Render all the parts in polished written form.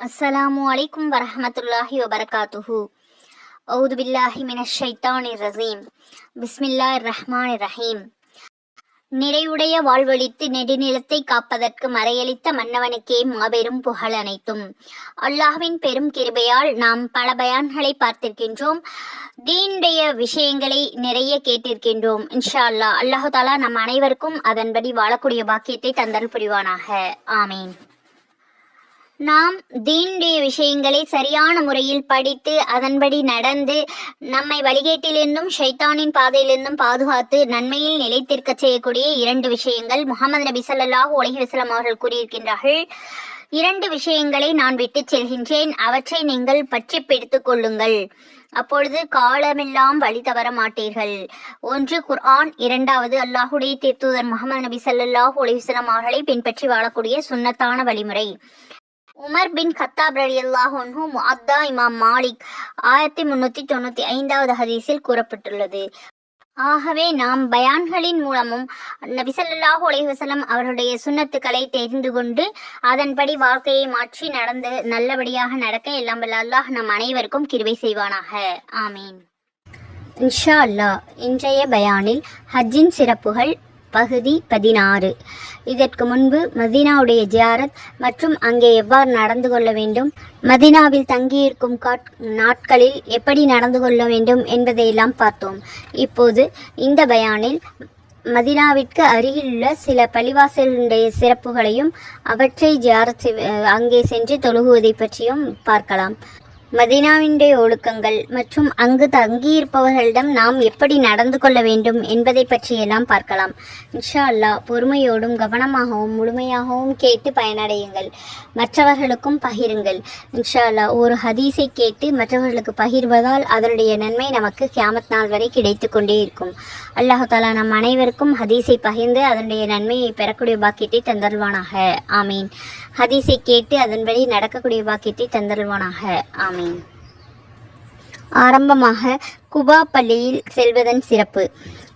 அஸ்ஸலாமு அலைக்கும் வரஹ்மத்துல்லாஹி வபரகாத்துஹு. அவுது பில்லாஹி மினஷ் ஷைத்தானிர் ரஜீம். பிஸ்மில்லாஹிர் ரஹ்மானிர் ரஹீம். நிறைவுடைய வாழ்வழித்து நெடுநிலத்தை காப்பதற்கு மறையளித்த மன்னவனுக்கே மாபெரும் புகழ் அனைத்தும். அல்லாஹ்வின் பெரும் கிருபையால் நாம் பல பயான்களை பார்த்திருக்கின்றோம். தீனுடைய விஷயங்களை நிறைய கேட்டிருக்கின்றோம். இன்ஷா அல்லாஹ் அல்லாஹு தாலா நம் அனைவருக்கும் அதன்படி வாழக்கூடிய பாக்கியத்தை தந்தல் புரிவானாக. ஆமீன். நாம் தீனுடைய விஷயங்களை சரியான முறையில் படித்து அதன்படி நடந்து நம்மை வழிகேட்டிலிருந்தும் ஷைத்தானின் பாதையிலிருந்தும் பாதுகாத்து நன்மையில் நிலைத்திருக்க செய்யக்கூடிய 2 விஷயங்கள் முஹம்மது நபி ஸல்லல்லாஹு அலைஹி வஸல்லம் அவர்கள் கூறியிருக்கின்றார்கள். 2 விஷயங்களை நான் விட்டு செல்கின்றேன், அவற்றை நீங்கள் பற்றி பிடித்துக் கொள்ளுங்கள், அப்பொழுது காலமெல்லாம் வழி தவற மாட்டீர்கள். 1 குர்ஆன், 2வது அல்லாஹுடைய தூதர் முஹம்மது நபி ஸல்லல்லாஹு அலைஹி வஸல்லம் அவர்களை பின்பற்றி வாழக்கூடிய சுன்னத்தான வழிமுறை. உமர் பின் கத்தாப் ரலியல்லாஹு அன்ஹு முஅத்தா இமாம் மாலிக் 1395வது ஹதீஸில் கூறப்பட்டுள்ளது. ஆகவே நாம் பயான்களின் மூலமும் நபி ஸல்லல்லாஹு அலைஹி வஸல்லம் அவர்களுடைய சுன்னத்துக்களை தெரிந்து கொண்டு அதன்படி வாழ்க்கையை மாற்றி நடந்து நல்லபடியாக நடக்க எல்லாம் வல்ல அல்லாஹ் நம் அனைவருக்கும் கிருபை செய்வானாக. ஆமீன். இன்ஷா அல்லாஹ் இன்றைய பயானில் ஹஜ்ஜின் சிறப்புகள் பகுதி 16. இதற்கு முன்பு மதீனாவுடைய ஜியாரத் மற்றும் அங்கே எவ்வாறு நடந்து கொள்ள வேண்டும், மதீனாவில் தங்கியிருக்கும் நாட்களில் எப்படி நடந்து கொள்ள வேண்டும் என்பதையெல்லாம் பார்த்தோம். இப்போது இந்த பயானில் மதீனாவிற்கு அருகிலுள்ள சில பள்ளிவாசலுடைய சிறப்புகளையும் அவற்றை ஜியாரத் அங்கே சென்று தொழுகுவதை பற்றியும் பார்க்கலாம். மதீனாவினுடைய ஒழுக்கங்கள் மற்றும் அங்கு தங்கியிருப்பவர்களிடம் நாம் எப்படி நடந்து கொள்ள வேண்டும் என்பதை பற்றியெல்லாம் பார்க்கலாம். இன்ஷா அல்லாஹ் பொறுமையோடும் கவனமாகவும் முழுமையாகவும் கேட்டு பயனடையுங்கள், மற்றவர்களுக்கும் பகிருங்கள். இன்ஷா அல்லாஹ் ஒரு ஹதீஸை கேட்டு மற்றவர்களுக்கு பகிர்வதால் அதனுடைய நன்மை நமக்கு கியாமத் நாள் வரை கிடைத்து கொண்டே இருக்கும். அல்லாஹு தாலா நம் அனைவருக்கும் ஹதீஸை பகிர்ந்து அதனுடைய நன்மையை பெறக்கூடிய பாக்கியத்தை தந்தருவானாக. ஆமீன். ஹதீஸை கேட்டு அதன்படி நடக்கக்கூடிய பாக்கியத்தை தந்தருவானாக. ஆமீன். ஆரம்பமாக குபா பள்ளியில் செல்வதன் சிறப்பு.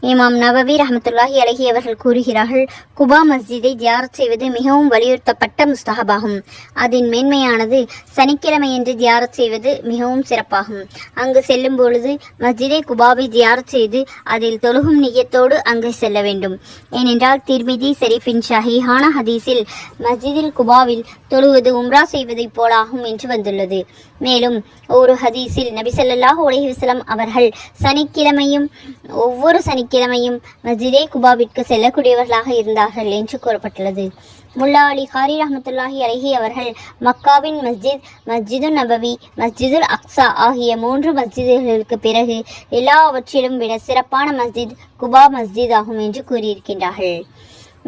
இமாம் நவவி ரஹ்மத்துல்லாஹி அலைஹி அவர்கள் கூறுகிறார்கள், குபா மஸ்ஜிதை ஜியாரத் செய்வது மிகவும் வலியுறுத்தப்பட்ட முஸ்தஹபாகும். அதன் மேன்மையானது சனிக்கிழமையன்று ஜியாரத் செய்வது மிகவும் சிறப்பாகும். அங்கு செல்லும் பொழுது மஸ்ஜிதை குபாவை ஜியாரத் செய்து அதில் தொழுகும் நிய்யத்தோடு அங்கு செல்ல வேண்டும். ஏனென்றால் திர்மிதி ஷரீஃபின் ஷஹீஹான ஹதீஸில் மஸ்ஜிதில் குபாவில் தொழுவது உம்ரா செய்வதைப் போலாகும் என்று வந்துள்ளது. மேலும் ஒரு ஹதீஸில் நபி ஸல்லல்லாஹு அலைஹி வஸல்லம் அவர்கள் ஒவ்வொரு சனிக்கிழமையும் மஸ்ஜிதே குபாவிற்கு செல்லக்கூடியவர்களாக இருந்தார்கள் என்று கூறப்பட்டுள்ளது. முல்லா அலி காரி ரஹ்மத்துல்லாஹி அலைஹி அவர்கள் மக்காவின் மஸ்ஜித், மஸ்ஜிது நபவி, மஸ்ஜிதுல் அக்ஸா ஆகிய 3 மஸ்ஜிதுகளுக்கு பிறகு எல்லாவற்றிலும் விட சிறப்பான மஸ்ஜித் குபா மஸ்ஜித் ஆகும் என்று கூறியிருக்கின்றார்கள்.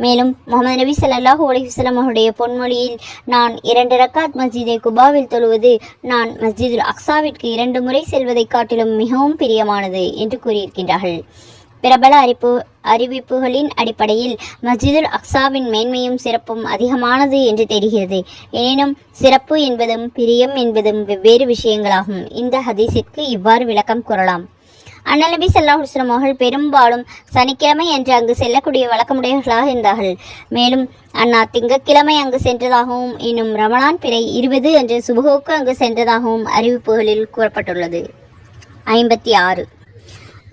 மேலும் முஹம்மது நபி ஸல்லல்லாஹு அலைஹி வஸல்லம் அவருடைய பொன்மொழியில், நான் 2 ரக்காத் மஸ்ஜிதை குபாவில் தொழுவது நான் மஸ்ஜிதுல் அக்ஸாவிற்கு 2 முறை செல்வதை காட்டிலும் மிகவும் பிரியமானது என்று கூறியிருக்கின்றார்கள். பிரபல அறிவிப்புகளின் அடிப்படையில் மஸ்ஜிதுல் அக்ஸாவின் மேன்மையும் சிறப்பும் அதிகமானது என்று தெரிகிறது. எனினும் சிறப்பு என்பதும் பிரியம் என்பதும் வெவ்வேறு விஷயங்களாகும். இந்த ஹதீஸிற்கு இவ்வாறு விளக்கம் கூறலாம். அண்ணல் நபி ஸல்லல்லாஹு அலைஹி வஸல்லம் அவர்கள் பெரும்பாலும் சனிக்கிழமை என்று அங்கு செல்லக்கூடிய வழக்கமுடையவர்களாக இருந்தார்கள். மேலும் அன்னார் திங்கட்கிழமை அங்கு சென்றதாகவும் இன்னும் ரமலான் பிறை 20 அன்று சுபஹுக்கு அங்கு சென்றதாகவும் அறிவிப்புகளில் கூறப்பட்டுள்ளது. 56.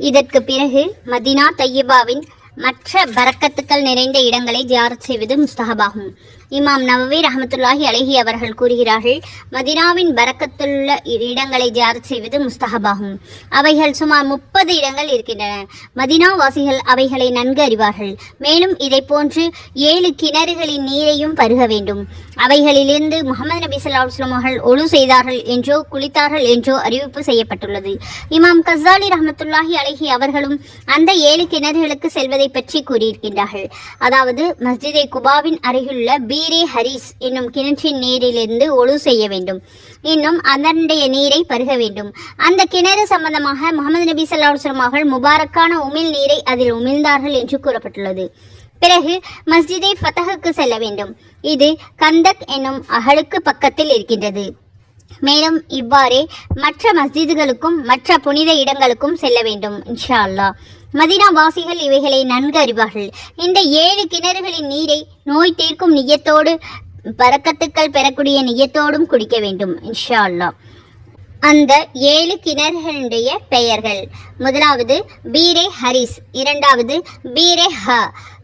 இதற்கு பிறகு மதீனா தையிபாவின் மற்ற பரக்கத்துக்கள் நிறைந்த இடங்களை ஜியாரத் செய்வது முஸ்தஹபாகும். இமாம் நவவி ரஹ்மத்துல்லாஹி அலைஹி அவர்கள் கூறுகிறார்கள், மதீனாவின் பரக்கத்துள்ள இடங்களை ஜியாரத் செய்வது முஸ்தஹபாகும். அவைகள் சுமார் 30 இடங்கள் இருக்கின்றன. மதீனா வாசிகள் அவைகளை நன்கு அறிவார்கள். மேலும் இதை போன்று 7 கிணறுகளின் நீரையும் பருக வேண்டும். அவைகளிலிருந்து முஹம்மது நபி ஸல்லல்லாஹு அலைஹி வஸல்லம் அவர்கள் ஒழு செய்தார்கள் என்றோ குளித்தார்கள் என்றோ அறிவிப்பு செய்யப்பட்டுள்ளது. இமாம் கஸ்ஸாலி ரஹ்மத்துல்லாஹி அலைஹி அவர்களும் அந்த 7 கிணறுகளுக்கு செல்வதை பற்றி கூறியிருக்கின்றார்கள். அதாவது மஸ்ஜிதை குபாவின் அருகிலுள்ள பீரே ஹரிஸ் என்னும் கிணற்றின் நீரிலிருந்து ஒழு செய்ய வேண்டும். இன்னும் அதனுடைய நீரை பருக வேண்டும். அந்த கிணறு சம்பந்தமாக முஹம்மது நபி ஸல்லல்லாஹு அலைஹி வஸல்லம் அவர்கள் முபாரக்கான உமிழ் நீரை அதில் உமிழ்ந்தார்கள் என்று கூறப்பட்டுள்ளது. பிறகு மஸ்ஜிதை ஃபதஹுக்கு செல்ல வேண்டும். இது கந்தக் என்னும் அகலுக்கு பக்கத்தில் இருக்கின்றது. மேலும் இவ்வாறே மற்ற மஸ்ஜிதுகளுக்கும் மற்ற புனித இடங்களுக்கும் செல்ல வேண்டும். இன்ஷா அல்லாஹ் மதீனா வாசிகள் இவைகளை நன்கு அறிவார்கள். இந்த 7 கிணறுகளின் நீரை நோய் தீர்க்கும் நிய்யத்தோடு பரக்கத்துக்கள் பெறக்கூடிய நியத்தோடும் குடிக்க வேண்டும் இன்ஷா அல்லாஹ். அந்த 7 கிணறுகளுடைய பெயர்கள்: முதலாவது பீரே ஹரிஸ், இரண்டாவது பீரே ஹ,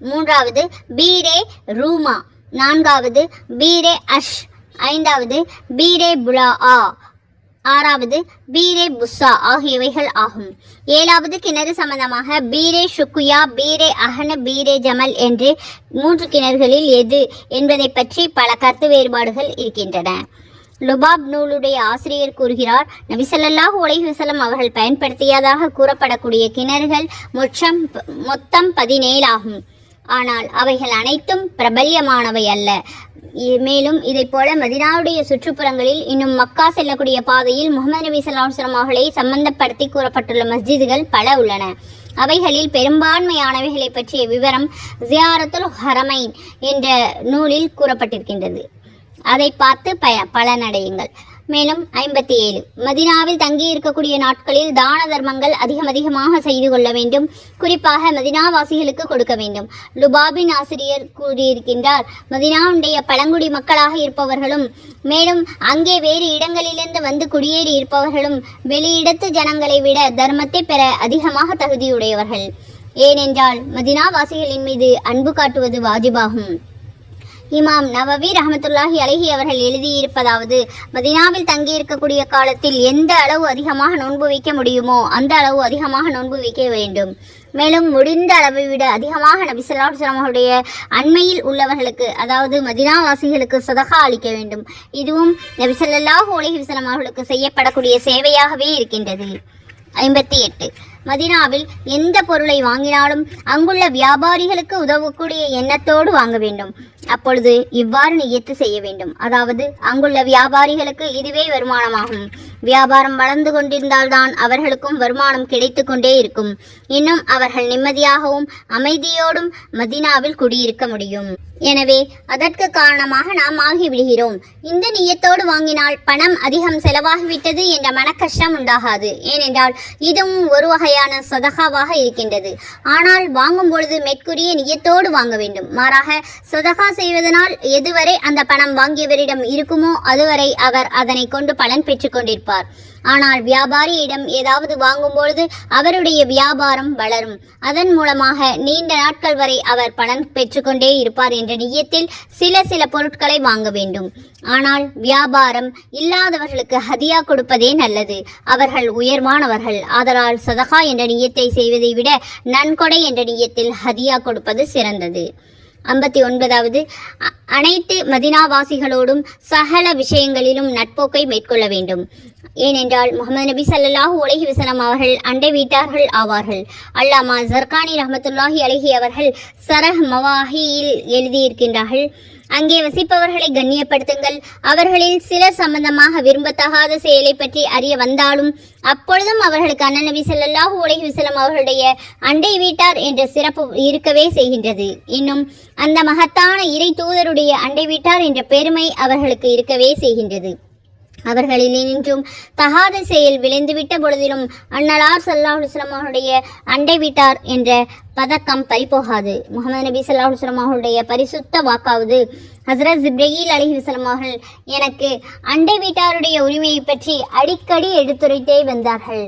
மூன்றாவது பீரே ரூமா, நான்காவது பீரே அஷ், ஐந்தாவது பீரே புலா ஆ, ஆறாவது பீரே புஸ்ஸா ஆகியவைகள் ஆகும். 7வது கிணறு சம்பந்தமாக பீரே ஷுக்குயா, பீரே அஹன, பீரே ஜமல் என்று 3 கிணறுகளில் எது என்பதை பற்றி பல கருத்து வேறுபாடுகள் இருக்கின்றன. லுபாப் நூலுடைய ஆசிரியர் கூறுகிறார், நபி ஸல்லல்லாஹு அலைஹி வஸல்லம் அவர்கள் பயன்படுத்தியதாக கூறப்படக்கூடிய கிணறுகள் மொத்தம் 17 ஆகும். ஆனால் அவைகள் அனைத்தும் பிரபல்யமானவை அல்ல. மேலும் இதை போல மதினாவுடைய சுற்றுப்புறங்களில் இன்னும் மக்கா செல்லக்கூடிய பாதையில் முஹம்மது நபி ஸல்லல்லாஹு அலைஹி வஸல்லம் அவர்களை சம்பந்தப்படுத்தி கூறப்பட்டுள்ள மஸ்ஜிதுகள் பல உள்ளன. அவைகளில் பெரும்பான்மையானவைகளை பற்றிய விவரம் ஜியாரத்துல் ஹரமைன் என்ற நூலில் கூறப்பட்டிருக்கின்றது. அதை பார்த்து பலனடையுங்கள். மேலும் 57 மதினாவில் தங்கி இருக்கக்கூடிய நாட்களில் தான தர்மங்கள் அதிகமாக செய்து கொள்ள வேண்டும். குறிப்பாக மதினாவாசிகளுக்கு கொடுக்க வேண்டும். லுபாபின் ஆசிரியர் கூறியிருக்கின்றார், மதினாவுடைய பழங்குடி மக்களாக இருப்பவர்களும் மேலும் அங்கே வேறு இடங்களிலிருந்து வந்து குடியேறி இருப்பவர்களும் வெளியிடத்து ஜனங்களை விட தர்மத்தை பெற அதிகமாக தகுதியுடையவர்கள். ஏனென்றால் மதினாவாசிகளின் மீது அன்பு காட்டுவது வாஜிபாகும். இமாம் நவவி ரஹமத்துல்லாஹி அலைஹி அவர்கள் எழுதியிருப்பதாவது, மதினாவில் தங்கியிருக்கக்கூடிய காலத்தில் எந்த அளவு அதிகமாக நோன்பு வைக்க முடியுமோ அந்த அளவு அதிகமாக நோன்பு வைக்க வேண்டும். மேலும் முடிந்த அளவை விட அதிகமாக நபி ஸல்லல்லாஹு அலைஹி வஸல்லம் அவருடைய அண்மையில் உள்ளவர்களுக்கு, அதாவது மதினாவாசிகளுக்கு சதகா அளிக்க வேண்டும். இதுவும் நபி ஸல்லல்லாஹு அலைஹி வஸல்லம் அவர்களுக்கு செய்யப்படக்கூடிய சேவையாகவே இருக்கின்றது. 58 மதினாவில் எந்த பொருளை வாங்கினாலும் அங்குள்ள வியாபாரிகளுக்கு உதவக்கூடிய எண்ணத்தோடு வாங்க வேண்டும். அப்பொழுது இவ்வாறு நியத்து செய்ய வேண்டும், அதாவது அங்குள்ள வியாபாரிகளுக்கு இதுவே வருமானமாகும். வியாபாரம் வளர்ந்து கொண்டிருந்தால்தான் அவர்களுக்கும் வருமானம் கிடைத்து கொண்டே இருக்கும். இன்னும் அவர்கள் நிம்மதியாகவும் அமைதியோடும் மதினாவில் குடியிருக்க முடியும். எனவே அதற்கு காரணமாக நாம் ஆகிவிடுகிறோம். இந்த நியத்தோடு வாங்கினால் பணம் அதிகம் செலவாகிவிட்டது என்ற மனக்கஷ்டம் உண்டாகாது. ஏனென்றால் இதுவும் ஒரு வகையான சதகாவாக இருக்கின்றது. ஆனால் வாங்கும் பொழுது மேற்கூறிய நியத்தோடு வாங்க வேண்டும். மாறாக சதகா செய்வதனால் எதுவரை அந்த பணம் வாங்கியவரிடம் இருக்குமோ அதுவரை அவர் அதனை கொண்டு பலன் பெற்றுக் கொண்டிருப்பார். ஆனால் வியாபாரியிடம் ஏதாவது வாங்கும் பொழுது அவருடைய வியாபாரம் வளரும். அதன் மூலமாக நீண்ட நாட்கள் வரை அவர் பலன் பெற்றுக்கொண்டே இருப்பார் என்ற நியத்தில் சில பொருட்களை வாங்க வேண்டும். ஆனால் வியாபாரம் இல்லாதவர்களுக்கு ஹதியா கொடுப்பதே நல்லது. அவர்கள் உயர்வானவர்கள். ஆதலால் சதகா என்ற நியத்தை செய்வதை விட நன்கொடை என்ற நியத்தில் ஹதியா கொடுப்பது சிறந்தது. 59வது அனைத்து மதினாவாசிகளோடும் சகல விஷயங்களிலும் நட்போக்கை மேற்கொள்ள வேண்டும். ஏனென்றால் முஹம்மது நபி ஸல்லல்லாஹு அலைஹி வஸல்லம் அவர்கள் அண்டை வீட்டார்கள் ஆவார்கள். அல்லாமா ஜர்கானி ரஹ்மத்துல்லாஹி அலைஹி அவர்கள் சரஹ் மவாஹியில் எழுதியிருக்கின்றார்கள், அங்கே வசிப்பவர்களை கண்ணியப்படுத்துங்கள். அவர்களில் சிலர் சம்பந்தமாக விரும்பத்தகாத செயலை பற்றி அறிய வந்தாலும் அப்பொழுதும் அவர்களுக்கு அண்ணன் நபி ஸல்லல்லாஹு அலைஹி வஸல்லம் அவர்களுடைய அண்டை வீட்டார் என்ற சிறப்பு இருக்கவே செய்கின்றது. இன்னும் அந்த மகத்தான இறை தூதருடைய அண்டை வீட்டார் என்ற பெருமை அவர்களுக்கு இருக்கவே செய்கின்றது. அவர்களில் இன்றும் தகாத செயல் விளைந்துவிட்ட பொழுதிலும் அன்னலார் ஸல்லல்லாஹு அலைஹி வஸல்லம் அவருடைய அண்டை வீட்டார் என்ற பதக்கம் பறிபோகாது. முஹம்மது நபி ஸல்லல்லாஹு அலைஹி வஸல்லம் அவருடைய பரிசுத்த வாக்காவது, ஹஸ்ரத் ஜிப்ரீல் அலைஹிஸ்ஸலாம் அவர்கள் எனக்கு அண்டை வீட்டாருடைய உரிமையை பற்றி அடிக்கடி எடுத்துரைத்தே வந்தார்கள்.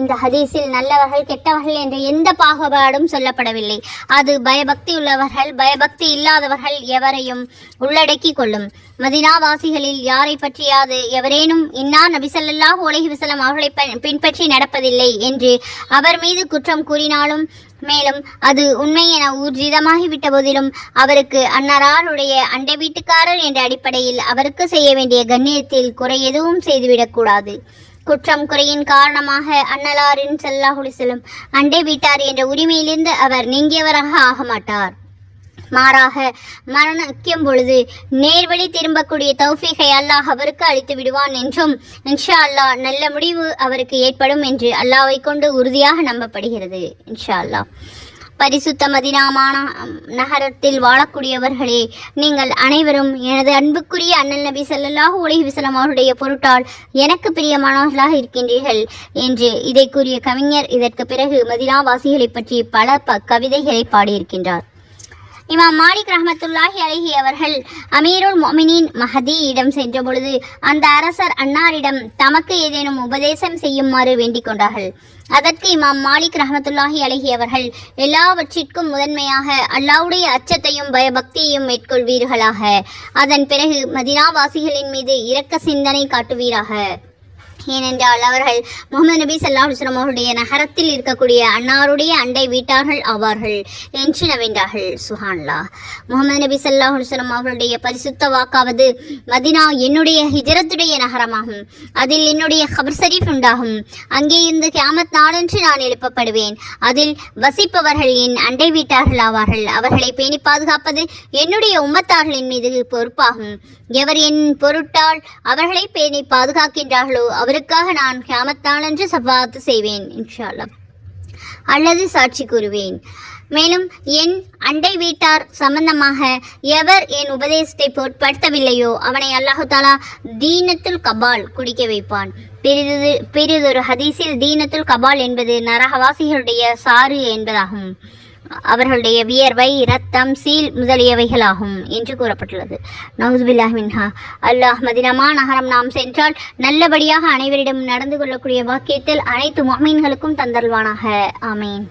இந்த ஹதீஸில் நல்லவர்கள் கெட்டவர்கள் என்ற எந்த பாகுபாடும் சொல்லப்படவில்லை. அது பயபக்தி உள்ளவர்கள் பயபக்தி இல்லாதவர்கள் எவரையும் உள்ளடக்கி கொள்ளும். மதினாவாசிகளில் யாரை பற்றியாது எவரேனும் இன்னார் நபி ஸல்லல்லாஹு அலைஹி வஸல்லம் அவர்களை பின்பற்றி நடப்பதில்லை என்று அவர் மீது குற்றம் கூறினாலும், மேலும் அது உண்மை என ஊர்ஜிதமாகிவிட்ட போதிலும் அவருக்கு அன்னராருடைய அண்டை வீட்டுக்காரர் என்ற அடிப்படையில் அவருக்கு செய்ய வேண்டிய கண்ணியத்தில் குறை எதுவும் செய்துவிடக்கூடாது. குற்றம் குறையின் காரணமாக அன்னலாரின் ஸல்லல்லாஹு அலைஹி வஸல்லம் அண்டை வீட்டார் என்ற உரிமையிலிருந்து அவர் நீங்கியவராக ஆக மாட்டார். மாறாக மரணிக்கும் பொழுது நேர்வழி திரும்பக்கூடிய தௌஃபீகை அல்லாஹ் அவருக்கு அளித்து விடுவான் என்றும் இன்ஷா அல்லாஹ் நல்ல முடிவு அவருக்கு ஏற்படும் என்று அல்லாஹ்வை கொண்டு உறுதியாக நம்பப்படுகிறது. இன்ஷா அல்லாஹ். பரிசுத்த மதீனாமான நகரத்தில் வாழக்கூடியவர்களே, நீங்கள் அனைவரும் எனது அன்புக்குரிய அண்ணல் நபி ஸல்லல்லாஹு அலைஹி வஸல்லம் அவருடைய பொருட்டால் எனக்கு பிரியமானவர்களாக இருக்கின்றீர்கள் என்று இதை கூறிய கவிஞர் இதற்கு பிறகு மதீனாவாசிகளை பற்றி பல கவிதைகளை பாடியிருக்கின்றார். இமாம் மாலிக் ரஹ்மத்துல்லாஹி அலைஹி அவர்கள் அமீருல் மொமினின் மஹதியிடம் சென்ற பொழுது அந்த அரசர் அன்னாரிடம் தமக்கு ஏதேனும் உபதேசம் செய்யுமாறு வேண்டிக் கொண்டார்கள். அதற்கு இமாம் மாலிக் ரஹ்மத்துல்லாஹி அலைஹி அவர்கள், எல்லாவற்றிற்கும் முதன்மையாக அல்லாஹ்வுடைய அச்சத்தையும் பயபக்தியையும் மேற்கொள்வீர்களாக. அதன் பிறகு மதீனாவாசிகளின் மீது இரக்க சிந்தனை காட்டுவீராக. ஏனென்றால் அவர்கள் முஹம்மது நபி ஸல்லல்லாஹு அலைஹி வஸல்லம் அவர்களுடைய நகரத்தில் இருக்கக்கூடிய அன்னாருடைய அண்டை வீட்டார்கள் ஆவார்கள் என்று நவின்றார்கள். சுப்ஹானல்லாஹ். முஹம்மது நபி ஸல்லல்லாஹு அலைஹி வஸல்லம் அவர்களுடைய பரிசுத்த வாக்காவது, மதீனா என்னுடைய ஹிஜ்ரத்துடைய நகரமாகும், அதில் என்னுடைய கபர் ஷரீஃப் உண்டாகும், அங்கே இருந்து கியாமத் நாளன்று நான் எழுப்பப்படுவேன், அதில் வசிப்பவர்கள் என் அண்டை வீட்டார்கள் ஆவார்கள், அவர்களை பேணி பாதுகாப்பது என்னுடைய உம்மத்தார்களின் மீது பொறுப்பாகும். எவர் என் பொருட்டால் அவர்களை பேணி பாதுகாக்கின்றார்களோ அவருக்காக நான் கியாமத் நாளன்று ஷஃபாஅத் செய்வேன் இன்ஷா அல்லாஹ், அல்லது சாட்சி கூறுவேன். மேலும் என் அண்டை வீட்டார் சம்பந்தமாக எவர் என் உபதேசத்தை பொருட்படுத்தவில்லையோ அவனை அல்லாஹு தாலா தீனத்துல் கபால் குடிக்க வைப்பான். பெரிதொரு ஹதீஸில் தீனத்துல் கபால் என்பது நரகவாசிகளுடைய சாறு என்பதாகும். அவர்களுடைய வியர்வை, இரத்தம், சீல் முதலியவைகளாகும் என்று கூறப்பட்டுள்ளது. நவுசுபில்லாஹி மின்ஹா. அல்லாஹ் மதீனா நகரம் நாம் சென்றால் நல்லபடியாக அனைவரிடம் நடந்து கொள்ளக்கூடிய வாக்கியத்தில் அனைத்து முஃமின்களுக்கும் தந்தல்வானாக. ஆமீன்.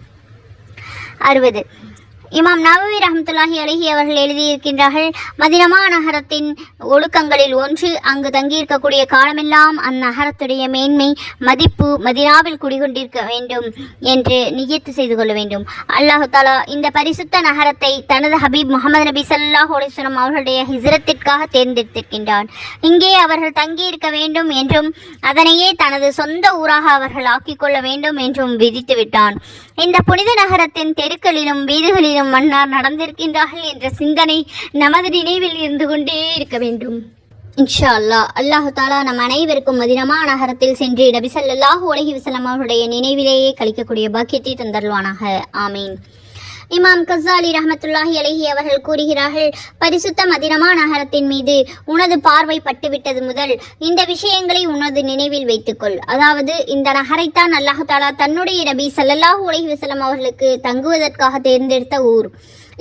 60. இமாம் நவவி ரஹ்மத்துல்லாஹி அலைஹி அவர்கள் எழுதியிருக்கின்றார்கள், மதீனா நகரத்தின் ஒழுக்கங்களில் ஒன்று, அங்கு தங்கியிருக்கக்கூடிய காலமெல்லாம் அந்நகரத்துடைய மேன்மை மதிப்பு மதீனாவில் குடிகொண்டிருக்க வேண்டும் என்று நியத்து செய்து கொள்ள வேண்டும். அல்லாஹு தாலா இந்த பரிசுத்த நகரத்தை தனது ஹபீப் முஹம்மது நபி ஸல்லல்லாஹு அலைஹி வஸல்லம் அவர்களுடைய ஹிஜ்ரத்திற்காக தேர்ந்தெடுத்திருக்கின்றான். இங்கே அவர்கள் தங்கியிருக்க வேண்டும் என்றும் அதனையே தனது சொந்த ஊராக அவர்கள் ஆக்கிக்கொள்ள வேண்டும் என்றும் விதித்து விட்டான். இந்த புனித நகரத்தின் தெருக்களிலும் வீடுகளிலும் மன்னார் நடந்திருக்கின்றார்கள் என்ற சிந்தனை நமது நினைவில் இருந்து கொண்டே இருக்க வேண்டும். இன்ஷா அல்லாஹ். அல்லாஹு தாலா நம் அனைவருக்கும் மதீனா நகரத்தில் சென்று நபி ஸல்லல்லாஹு அலைஹி வஸல்லம் அவர்களுடைய நினைவிலேயே கழிக்கக்கூடிய பாக்கியத்தை தந்தருள்வானாக. ஆமீன். இமாம் கஸ்ஸாலி ரஹ்மத்துல்லாஹி அலைஹி அவர்கள் கூறுகிறார்கள், பரிசுத்த மதீனா நகரத்தின் மீது உனது பார்வை பட்டுவிட்டது முதல் இந்த விஷயங்களை உனது நினைவில் வைத்துக்கொள். அதாவது இந்த நகரைத்தான் அல்லாஹு தாலா தன்னுடைய நபி ஸல்லல்லாஹு அலைஹி வஸல்லம் அவர்களுக்கு தங்குவதற்காக தேர்ந்தெடுத்த ஊர்.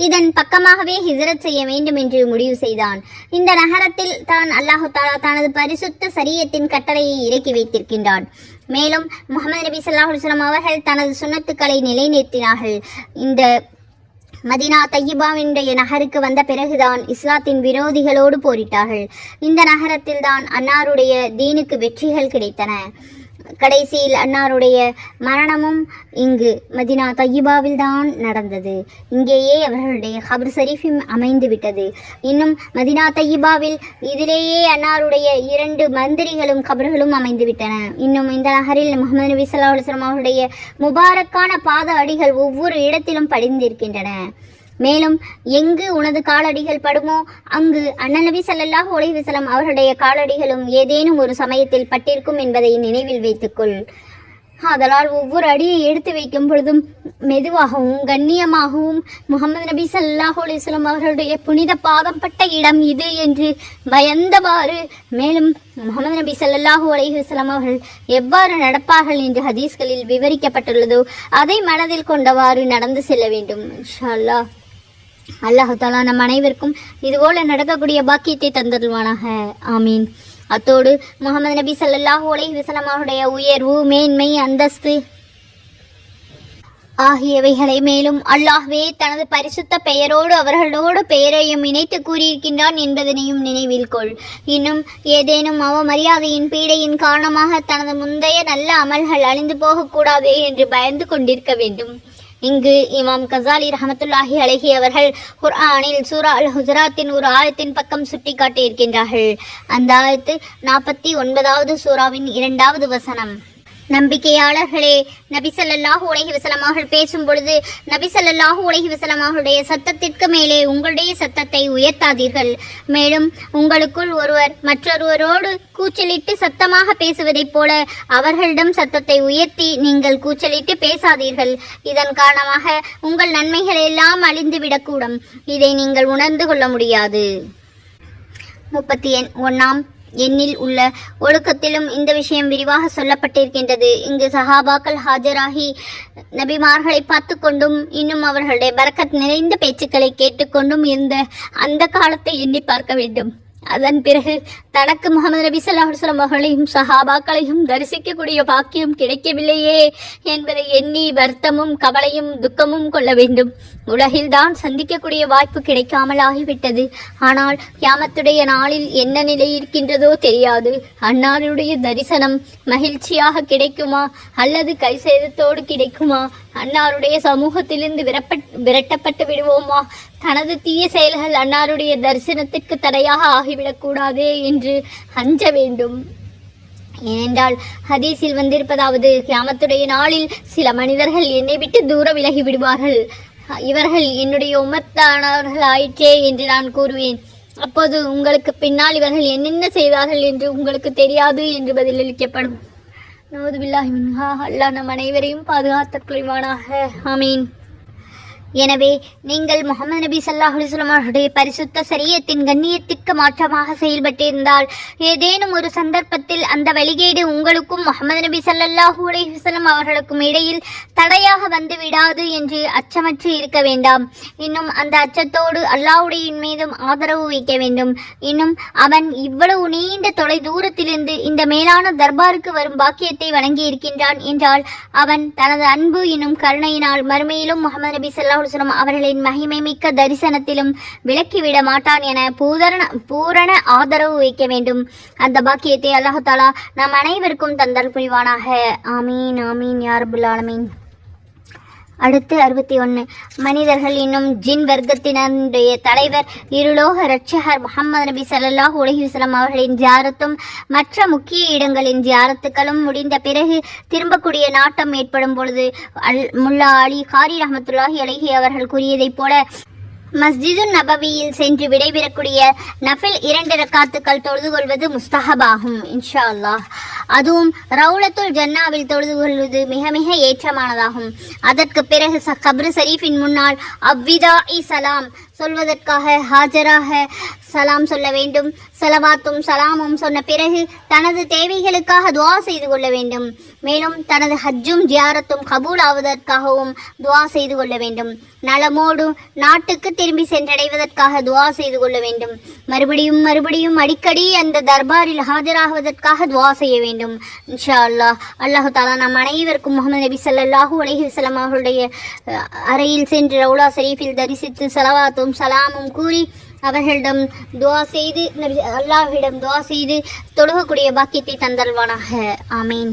இதன் பக்கமாகவே ஹிஜ்ரத் செய்ய வேண்டும் என்று முடிவு செய்தான். இந்த நகரத்தில் தான் அல்லாஹு தாலா தனது பரிசுத்த ஷரியத்தின் கட்டளையை இறக்கி வைத்திருக்கின்றான். மேலும் முஹம்மது நபி ஸல்லல்லாஹு அலைஹி வஸல்லம் அவர்கள் தனது சுன்னத்துக்களை நிலைநிறுத்தினார்கள். இந்த மதீனா தையிபாவினுடைய நகருக்கு வந்த பிறகுதான் இஸ்லாத்தின் விரோதிகளோடு போரிட்டார்கள். இந்த நகரத்தில் தான் அன்னாருடைய தீனுக்கு வெற்றிகள் கிடைத்தன. கடைசியில் அன்னாருடைய மரணமும் இங்கு மதீனா தையிபாவில் தான் நடந்தது. இங்கேயே அவர்களுடைய கபர் ஷரீஃபும் அமைந்து விட்டது. இன்னும் மதீனா தையிபாவில் இதிலேயே அன்னாருடைய 2 மந்திரிகளும் கபர்களும் அமைந்து விட்டன. இன்னும் இந்த நகரில் முஹம்மது நபி ஸல்லல்லாஹு அலைஹி வஸல்லம் அவருடைய முபாரக்கான பாத அடிகள் ஒவ்வொரு இடத்திலும் படிந்திருக்கின்றன. மேலும் எங்கு உனது காலடிகள் படுமோ அங்கு அண்ணன் நபி ஸல்லல்லாஹு அலைஹி வஸல்லம் அவர்களுடைய காலடிகளும் ஏதேனும் ஒரு சமயத்தில் பட்டிருக்கும் என்பதை நினைவில் வைத்துக்கொள். அதனால் ஒவ்வொரு அடியை எடுத்து வைக்கும் பொழுதும் மெதுவாகவும் கண்ணியமாகவும் முஹம்மது நபி ஸல்லல்லாஹு அலைஹி வஸல்லம் அவர்களுடைய புனித பாதம் பட்ட இடம் இது என்று பயந்தவாறு, மேலும் முஹம்மது நபி ஸல்லல்லாஹு அலைஹி வஸல்லம் அவர்கள் எவ்வாறு நடப்பார்கள் என்று ஹதீஸ்களில் விவரிக்கப்பட்டுள்ளதோ அதை மனதில் கொண்டவாறு நடந்து செல்ல வேண்டும். இன்ஷா அல்லாஹ். அல்லாஹு தாலா நம் அனைவருக்கும் இதுபோல நடக்கக்கூடிய பாக்கியத்தை தந்தருள்வானாக. ஆமீன். அத்தோடு முஹம்மது நபி ஸல்லல்லாஹு அலைஹி வஸல்லம் அவருடைய உயர்வு, மேன்மை, அந்தஸ்து ஆகியவைகளை மேலும் அல்லாஹ்வே தனது பரிசுத்த பெயரோடு அவர்களோடு பெயரையும் இணைத்து கூறியிருக்கின்றான் என்பதனையும் நினைவில் கொள். இன்னும் ஏதேனும் அவமரியாதையின் பீடையின் காரணமாக தனது முந்தைய நல்ல அமல்கள் அழிந்து போகக்கூடாதே என்று பயந்து கொண்டிருக்க வேண்டும். இங்கு இமாம் கஸ்ஸாலி ரஹ்மத்துல்லாஹி அலைஹி அவர்கள் குர்ஆனில் சூரா அல் ஹுஜராத்தின் ஒரு ஆயத்தின் பக்கம் சுட்டி காட்டியிருக்கின்றார்கள். அந்த ஆயத்து 49வது சூராவின் 2வது வசனம். நம்பிக்கையாளர்களே, நபி ஸல்லல்லாஹு அலைஹி வஸல்லம் அவர்கள் பேசும் பொழுது நபி ஸல்லல்லாஹு அலைஹி வஸல்லம் அவர்களுடைய சத்தத்திற்கு மேலே உங்களுடைய சத்தத்தை உயர்த்தாதீர்கள். மேலும் உங்களுக்குள் ஒருவர் மற்றொருவரோடு கூச்சலிட்டு சத்தமாக பேசுவதைப் போல அவர்களிடம் சத்தத்தை உயர்த்தி நீங்கள் கூச்சலிட்டு பேசாதீர்கள். இதன் காரணமாக உங்கள் நன்மைகள் எல்லாம் அழிந்துவிடக்கூடும். இதை நீங்கள் உணர்ந்து கொள்ள முடியாது. 31ஆம் எண்ணில் உள்ள ஒழுக்கத்திலும் இந்த விஷயம் விரிவாக சொல்லப்பட்டிருக்கின்றது. இங்கு சஹாபாக்கள் ஹாஜராகி நபிமார்களை பார்த்து கொண்டும் இன்னும் அவர்களுடைய பரக்கத் நிறைந்த பேச்சுக்களை கேட்டுக்கொண்டும் இருந்த அந்த காலத்தை எண்ணி பார்க்க வேண்டும். அதன் பிறகு தனக்கு முகமது நபி ஸல்லல்லாஹு அலைஹி வஸல்லம் அவர்களையும் சஹாபாக்களையும் தரிசிக்கக்கூடிய பாக்கியம் கிடைக்கவில்லையே என்பதை எண்ணி வருத்தமும் கவலையும் துக்கமும் கொள்ள வேண்டும். உலகில்தான் சந்திக்கக்கூடிய வாய்ப்பு கிடைக்காமல் ஆகிவிட்டது. ஆனால் கியாமத்துடைய நாளில் என்ன நிலை இருக்கின்றதோ தெரியாது. அன்னாருடைய தரிசனம் மகிழ்ச்சியாக கிடைக்குமா அல்லது கை சேதத்தோடு கிடைக்குமா? அன்னாருடைய சமூகத்திலிருந்து விரட்டப்பட்டு விடுவோமா? தனது தீய செயல்கள் அன்னாருடைய தரிசனத்திற்கு தடையாக ஆகிவிடக்கூடாதே என்று அஞ்ச வேண்டும். ஏனென்றால் ஹதீஸில் வந்திருப்பதாவது, கியாமத்துடைய நாளில் சில மனிதர்கள் என்னை விட்டு தூர விலகி விடுவார்கள். இவர்கள் என்னுடைய உம்மத்தானவர்கள் ஆயிற்றே என்று நான் கூறுவேன். அப்போது உங்களுக்கு பின்னால் இவர்கள் என்னென்ன செய்வார்கள் என்று உங்களுக்கு தெரியாது என்று பதிலளிக்கப்படும். நவுது பில்லாஹி மின்ஹா. அல்லாஹ் நம் அனைவரையும் பாதுகாத்த புரிவானாக. ஆமீன். எனவே நீங்கள் முகமது நபி ஸல்லல்லாஹு அலைஹி வஸல்லம் அவர்களுடைய பரிசுத்த ஷரியத்தின் கண்ணியத்திற்கு மாற்றமாக செயல்பட்டிருந்தால் ஏதேனும் ஒரு சந்தர்ப்பத்தில் அந்த வழிகேடு உங்களுக்கும் முகமது நபி ஸல்லல்லாஹு அலைஹி வஸல்லம் அவர்களுக்கும் இடையில் தடையாக வந்து விடாது என்று அச்சமற்று இருக்க வேண்டாம். இன்னும் அந்த அச்சத்தோடு அல்லாஹ்வுடைய மீதும் ஆதரவு வைக்க வேண்டும். இன்னும் அவன் இவ்வளவு நீண்ட தொலை தூரத்திலிருந்து இந்த மேலான தர்பாருக்கு வரும் பாக்கியத்தை வழங்கி இருக்கின்றான் என்றால் அவன் தனது அன்பு என்னும் கருணையினால் மறுமையிலும் முகமது நபி ஸல்லல்லாஹு அவர்களின் மகிமை மிக்க தரிசனத்திலும் விலக்கிவிட மாட்டான் என பூரண ஆதரவு வைக்க வேண்டும். அந்த பாக்கியத்தை அல்லாஹ் தஆலா நம் அனைவருக்கும் தந்தல் புரிவானாக. ஆமீன் ஆமீன் யா ரப்பல் ஆலமீன். அடுத்து 61. மனிதர்கள் இன்னும் ஜின் வர்க்கத்தினருடைய தலைவர் இருலோக இரட்சகர் முஹம்மது நபி ஸல்லல்லாஹு அலைஹி வஸல்லம் அவர்களின் ஜியாரத்தும் மற்ற முக்கிய இடங்களின் ஜியாரத்துக்களும் முடிந்த பிறகு திரும்பக்கூடிய நாட்டம் ஏற்படும் பொழுது முல்லா அலி காரி ரஹ்மத்துல்லாஹி அலைஹி அவர்கள் கூறியதைப் போல மஸ்ஜிதுன் நபவியில் சென்று விடைபெறக்கூடிய நஃபில் 2 ரக்காத்துக்கள் தொழுது கொள்வது முஸ்தஹபாகும் இன்ஷா அல்லாஹ். அதுவும் ரவுலத்துல் ஜன்னாவில் தொழுது கொள்வது மிக மிக ஏற்றமானதாகும். அதற்கு பிறகு கப்ரு ஷரீஃபின் முன்னால் அவ்விதாஇ சலாம் சொல்வதற்காக ஹாஜராக சலாம் சொல்ல வேண்டும். சலவாத்தும் சலாமும் சொன்ன பிறகு தனது தேவைகளுக்காக துவா செய்து கொள்ள வேண்டும். மேலும் தனது ஹஜ்ஜும் ஜியாரத்தும் கபூல் ஆவதற்காகவும் துவா செய்து கொள்ள வேண்டும். நலமோடு நாட்டுக்கு திரும்பி சென்றடைவதற்காக துவா செய்து கொள்ள வேண்டும். மறுபடியும் அடிக்கடி அந்த தர்பாரில் ஆஜராகுவதற்காக துவா செய்ய வேண்டும் இன்ஷா அல்லாஹ். அல்லாஹு தஆலா நம் அனைவருக்கும் முஹம்மது நபி ஸல்லல்லாஹு அலைஹி வஸல்லம் அவர்களுடைய அறையில் சென்று ரவுலா ஷரீஃபில் தரிசித்து சலவாத்தும் சலாமும் கூறி அவர்களிடம் துவா செய்து அல்லாஹ்விடம் துவா செய்து தொழுகக்கூடிய பாக்கியத்தை தந்தல்வானாக. ஆமீன்.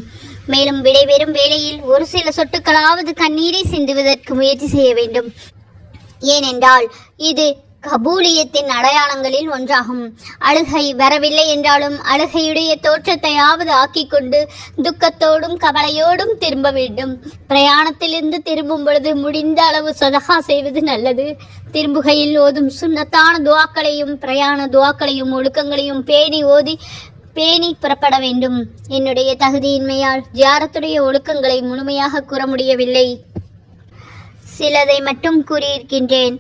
மேலும் விடைபெறும் வேளையில் ஒரு சில சொட்டுக்களாவது கண்ணீரை சிந்துவதற்கு முயற்சி செய்ய வேண்டும். ஏனென்றால் இது கபூலியத்தின் அடையாளங்களில் ஒன்றாகும். அழுகை வரவில்லை என்றாலும் அழுகையுடைய தோற்றத்தையாவது ஆக்கிக்கொண்டு துக்கத்தோடும் கவலையோடும் திரும்ப வேண்டும். பிரயாணத்திலிருந்து திரும்பும் பொழுது முடிந்த அளவு சதகா செய்வது நல்லது. திரும்புகையில் ஓதும் சுன்னத்தான துவாக்களையும் பிரயாண துவாக்களையும் ஒழுக்கங்களையும் பேணி புறப்பட வேண்டும். என்னுடைய தகுதியின்மையால் ஜியாரத்துடைய ஒழுக்கங்களை முழுமையாக கூற முடியவில்லை. சிலதை மட்டும் கூறியிருக்கின்றேன்.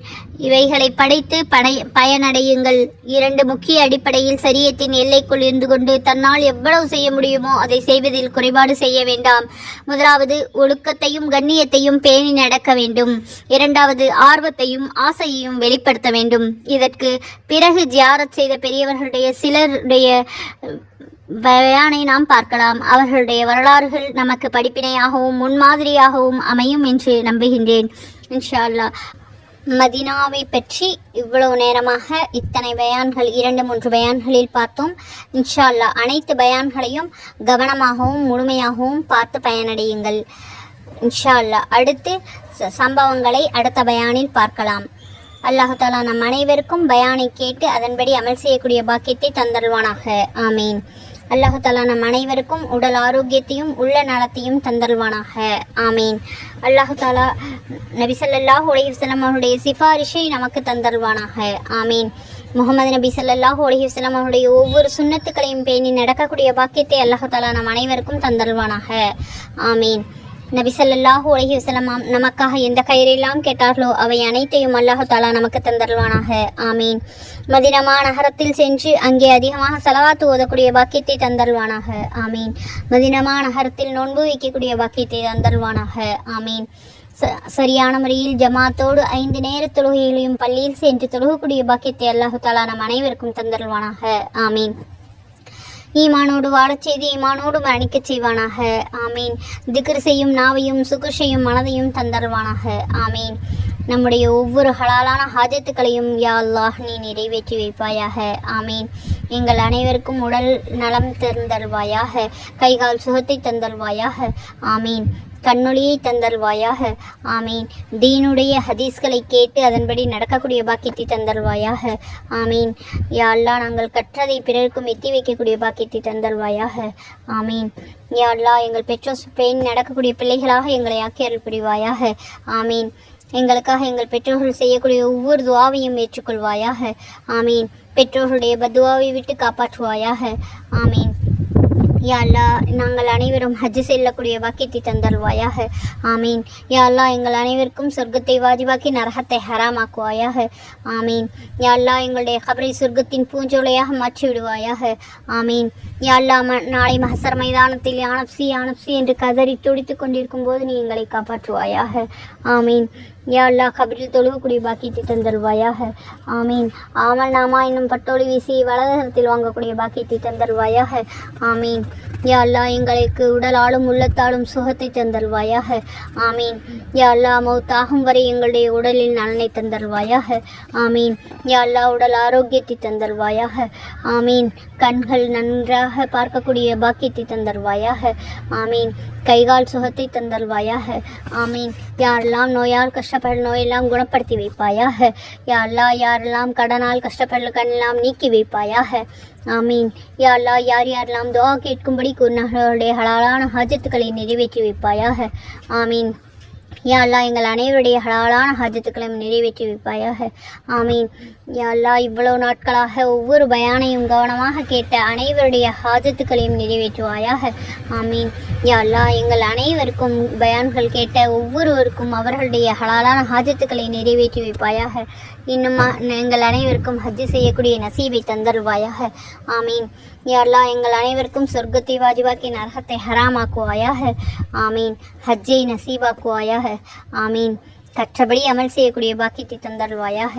இவைகளை படைத்து பயனடையுங்கள். 2 முக்கிய அடிப்படையில் ஷரியத்தின் எல்லைக்குள் இருந்து கொண்டு தன்னால் எவ்வளவு செய்ய முடியுமோ அதை செய்வதில் குறைபாடு செய்ய வேண்டாம். முதலாவது, ஒழுக்கத்தையும் கண்ணியத்தையும் பேணி நடக்க வேண்டும். 2வது, ஆர்வத்தையும் ஆசையையும் வெளிப்படுத்த வேண்டும். இதற்கு பிறகு ஜியாரத் செய்த பெரியவர்களுடைய சிலருடைய பயானை நாம் பார்க்கலாம். அவர்களுடைய வரலாறுகள் நமக்கு படிப்பினையாகவும் முன்மாதிரியாகவும் அமையும் என்று நம்புகின்றேன் இன்ஷா அல்லாஹ். மதீனாவை பற்றி இவ்வளவு நேரமாக இத்தனை பயான்கள் 2-3 பயான்களில் பார்த்தோம். இன்ஷா அல்லாஹ் அனைத்து பயான்களையும் கவனமாகவும் முழுமையாகவும் பார்த்து பயனடையுங்கள் இன்ஷா அல்லாஹ். அடுத்து சம்பவங்களை அடுத்த பயானில் பார்க்கலாம். அல்லாஹ் தஆலா நம் அனைவருக்கும் பயானை கேட்டு அதன்படி அமல் செய்யக்கூடிய பாக்கியத்தை தந்தல்வானாக. ஆமீன். அல்லாஹ் தஆலா நம் அனைவருக்கும் உடல் ஆரோக்கியத்தையும் உள்ள நலத்தையும் தந்தல்வானாக. ஆமீன். அல்லாஹ் தஆலா நபி ஸல்லல்லாஹு அலைஹி வஸல்லம் அவருடைய சிபாரிஷை நமக்கு தந்தல்வானாக. ஆமீன். முஹம்மது நபி ஸல்லல்லாஹு அலைஹி வஸல்லம் அவருடைய ஒவ்வொரு சுன்னத்துக்களையும் பேணி நடக்கக்கூடிய பாக்கியத்தை அல்லாஹ் தஆலா நம் அனைவருக்கும் தந்தல்வானாக. ஆமீன். நபி ஸல்லல்லாஹு அலைஹி வஸல்லம் நமக்காக எந்த கயிறெல்லாம் கேட்டார்களோ அவை அனைத்தையும் அல்லாஹ் தஆலா நமக்கு தந்தருள்வானாக. ஆமீன். மதீனா நகரத்தில் சென்று அங்கே அதிகமாக ஸலவாத் ஓதக்கூடிய பாக்கியத்தை தந்தருள்வானாக. ஆமீன். மதீனா நகரத்தில் நோன்பு வைக்கக்கூடிய பாக்கியத்தை தந்தருள்வானாக. ஆமீன். சரியான முறையில் ஜமாத்தோடு 5 நேர தொழுகைகளையும் பள்ளியில் சென்று தொழுகக்கூடிய பாக்கியத்தை அல்லாஹ் தஆலா நம் அனைவருக்கும் தந்தருள்வானாக. ஆமீன். ஈமானோடு வாழச் செய்து ஈமானோடு மரணிக்கச் செய்வானாக. ஆமீன். திக்ர் செய்யும் நாவையும் சுக்ர் செய்யும் மனதையும் தந்தருள்வானாக. ஆமீன். நம்முடைய ஒவ்வொரு ஹலாலான ஹாஜத்துக்களையும் யா அல்லாஹ் நீ நிறைவேற்றி வைப்பாயாக. ஆமீன். எங்கள் அனைவருக்கும் உடல் நலம் தந்தருள்வாயாக. கைகால் சுகத்தை தந்தருள்வாயாக. ஆமீன். கண்ணொளியை தந்தருள்வாயாக. ஆமீன். தீனுடைய ஹதீஸ்களை கேட்டு அதன்படி நடக்கக்கூடிய பாக்கியத்தை தந்தருள்வாயாக. ஆமீன். யா அல்லாஹ் நாங்கள் கற்றதை பிறருக்கும் எத்தி வைக்கக்கூடிய பாக்கியத்தை தந்தருள்வாயாக. ஆமீன். யா அல்லாஹ் எங்கள் பெற்றோர் பேணி நடக்கக்கூடிய பிள்ளைகளாக எங்களை ஆக்கி அருள் புரிவாயாக. ஆமீன். எங்களுக்காக எங்கள் பெற்றோர்கள் செய்யக்கூடிய ஒவ்வொரு துவாவையும் ஏற்றுக்கொள்வாயாக. ஆமீன். பெற்றோர்களுடைய பத்துவாவை விட்டு காப்பாற்றுவாயாக. ஆமீன். யா அல்லாஹ் நாங்கள் அனைவரும் ஹஜ் செல்லக்கூடிய பாக்கியத்தை தந்தருள்வாயாக. ஆமீன். யா அல்லாஹ் எங்கள் அனைவருக்கும் சொர்க்கத்தை வாஜிபாக்கி நரகத்தை ஹராமாக்குவாயாக. ஆமீன். யா அல்லாஹ் எங்களுடைய கபரை சொர்க்கத்தின் பூஞ்சோலையாக மாற்றி விடுவாயாக. ஆமீன். யா அல்லாஹ் நாளை மஹ்சர் மைதானத்தில் யானப்சி என்று கதறி துடித்து கொண்டிருக்கும் போது நீ எங்களை காப்பாற்றுவாயாக. ஆமீன். யா அல்லாஹ் கபரில் தொழுகக்கூடிய பாக்கியத்தை தந்தருள்வாயாக. ஆமீன். ஆமல் நாமா என்னும் பட்டோலி வீசி வலதகத்தில் வாங்கக்கூடிய பாக்கியத்தை தந்தருள்வாயாக. ஆமீன். யா அல்லாஹ் எங்களுக்கு உடலாலும் உள்ளத்தாலும் சுகத்தை தந்தருள்வாயாக. ஆமீன். யா அல்லாஹ் மௌத்தாகும் வரை எங்களுடைய உடலில் நலனை தந்தருள்வாயாக. ஆமீன். யா அல்லாஹ் உடல் ஆரோக்கியத்தை தந்தருள்வாயாக. ஆமீன். கண்கள் நன்றாக பார்க்கக்கூடிய பாக்கியத்தை தந்தருள்வாயாக. ஆமீன். கைகால் சுகத்தை தந்தருள்வாயாக. ஆமீன். யாரெல்லாம் நோயால் கஷ்டப்படுற நோயெல்லாம் குணப்படுத்தி வைப்பாயாக. யா அல்லாஹ் யாரெல்லாம் கடனால் கஷ்டப்படுற கண்ணெல்லாம் நீக்கி வைப்பாயாக. ஆமீன். யா அல்லாஹ் யார் யாரெல்லாம் துஆ கேட்கும்படி கூறினார்களுடைய ஹலாலான ஹாஜத்துக்களை நிறைவேற்றி வைப்பாயாக. ஆமீன். யா அல்லாஹ் எங்கள் அனைவருடைய ஹலாலான ஹாஜத்துக்களையும் நிறைவேற்றி வைப்பாயாக. ஆமீன். யா அல்லாஹ் இவ்வளவு நாட்களாக ஒவ்வொரு பயானையும் கவனமாக கேட்ட அனைவருடைய ஹாஜத்துக்களையும் நிறைவேற்றுவாயாக. ஆமீன். யா அல்லாஹ் எங்கள் அனைவருக்கும் பயான்கள் கேட்ட ஒவ்வொருவருக்கும் அவர்களுடைய ஹலாலான ஹாஜத்துக்களை நிறைவேற்றி வைப்பாயாக. இன்னும் எங்கள் அனைவருக்கும் ஹஜ் செய்யக்கூடிய நசீபை தந்தருவாயாக. ஆமீன். யா அல்லாஹ் எங்கள் அனைவருக்கும் சொர்க்கத்தை வாஜிபாக்கி நரகத்தை ஹராமாக்குவாயாக. ஆமீன். ஹஜ்ஜை நசீபாக்குவாயாக. ஆமீன். கற்றபடி அமல் செய்யக்கூடிய பாக்கியத்தை தந்தருள்வாயாக.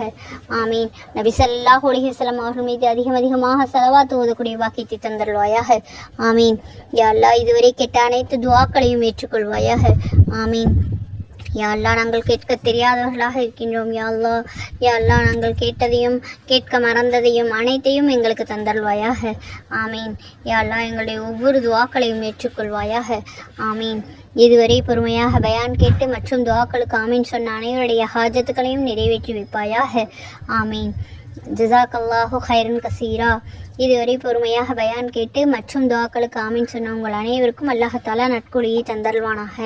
ஆமீன். நபி ஸல்லல்லாஹு அலைஹி வஸல்லம் அவர்கள் மீது அதிகமாக ஸலவாத் ஓதக்கூடிய பாக்கியத்தை தந்தருள்வாயாக. ஆமீன். யா அல்லாஹ் இதுவரை கேட்ட அனைத்து துஆக்களையும் ஏற்றுக்கொள்வாயாக. ஆமீன். யா அல்லாஹ் நாங்கள் கேட்க தெரியாதவர்களாக இருக்கின்றோம். யா அல்லாஹ் யா அல்லாஹ் நாங்கள் கேட்டதையும் கேட்க மறந்ததையும் அனைத்தையும் எங்களுக்கு தந்தருள்வாயாக. ஆமீன். யா அல்லாஹ் எங்களுடைய ஒவ்வொரு துஆக்களையும் ஏற்றுக்கொள்வாயாக. ஆமீன். இதுவரை பொறுமையாக பயான் கேட்டு மற்றும் துஆக்களுக்கு ஆமீன் சொன்ன அனைவருடைய ஹாஜத்துக்களையும் நிறைவேற்றி வைப்பாயாக. ஆமீன். ஜஸாக்கல்லாஹு ஹைரன் கசீரா. இதுவரை பொறுமையாக பயான் கேட்டு மற்றும் துஆக்களுக்கு ஆமீன் சொன்ன உங்கள் அனைவருக்கும் அல்லாஹ் தஆலா நற்கூலியை தந்தருள்வானாக.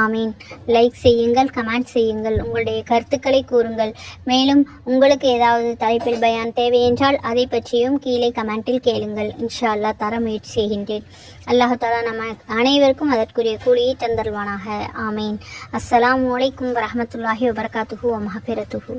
ஆமீன். லைக் செய்யுங்கள், கமெண்ட் செய்யுங்கள், உங்களுடைய கருத்துக்களை கூறுங்கள். மேலும் உங்களுக்கு ஏதாவது தலைப்பில் பயான் தேவை என்றால் அதை பற்றியும் கீழே கமெண்டில் கேளுங்கள். இன்ஷா அல்லாஹ் தர முயற்சி செய்கின்றேன். அல்லாஹ் தஆலா நம்ம அனைவருக்கும் அதற்குரிய கூலியை தந்தருள்வானாக. ஆமீன். அஸ்ஸலாமு அலைக்கும் வரஹ்மத்துல்லாஹி வபரகாத்துஹு வ மஃபிரத்துஹு.